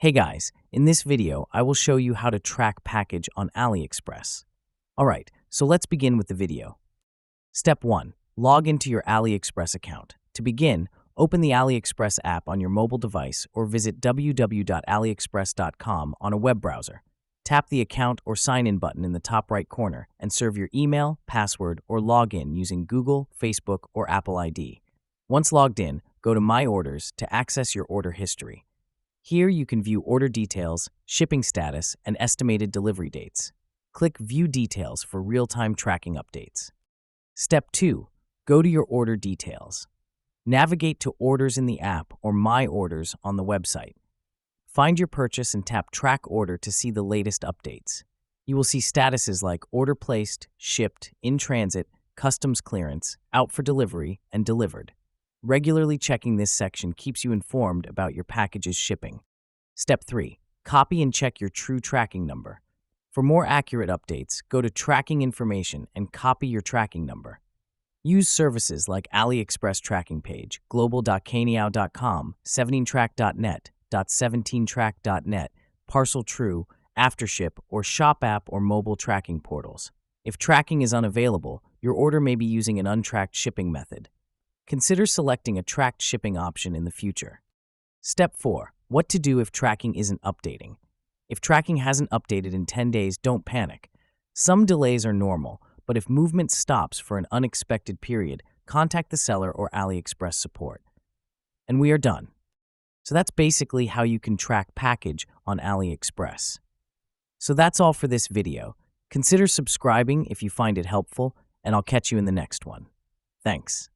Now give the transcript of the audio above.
Hey guys, in this video, I will show you how to track package on AliExpress. Alright, so let's begin with the video. Step 1. Log into your AliExpress account. To begin, open the AliExpress app on your mobile device or visit www.aliexpress.com on a web browser. Tap the account or sign in button in the top right corner and serve your email, password, or login using Google, Facebook, or Apple ID. Once logged in, go to My Orders to access your order history. Here you can view order details, shipping status, and estimated delivery dates. Click View Details for real-time tracking updates. Step 2. Go to your order details. Navigate to Orders in the app or My Orders on the website. Find your purchase and tap Track Order to see the latest updates. You will see statuses like Order Placed, Shipped, In Transit, Customs Clearance, Out for Delivery, and Delivered. Regularly checking this section keeps you informed about your package's shipping. Step 3. Copy and check your true tracking number. For more accurate updates, go to Tracking Information and copy your tracking number. Use services like AliExpress tracking page, global.kaniao.com, 17track.net, .17track.net, Parcel True, Aftership, or Shop app or mobile tracking portals. If tracking is unavailable, your order may be using an untracked shipping method. Consider selecting a tracked shipping option in the future. Step 4. What to do if tracking isn't updating. If tracking hasn't updated in 10 days, don't panic. Some delays are normal, but if movement stops for an unexpected period, contact the seller or AliExpress support. And we are done. So that's basically how you can track package on AliExpress. So that's all for this video. Consider subscribing if you find it helpful, and I'll catch you in the next one. Thanks.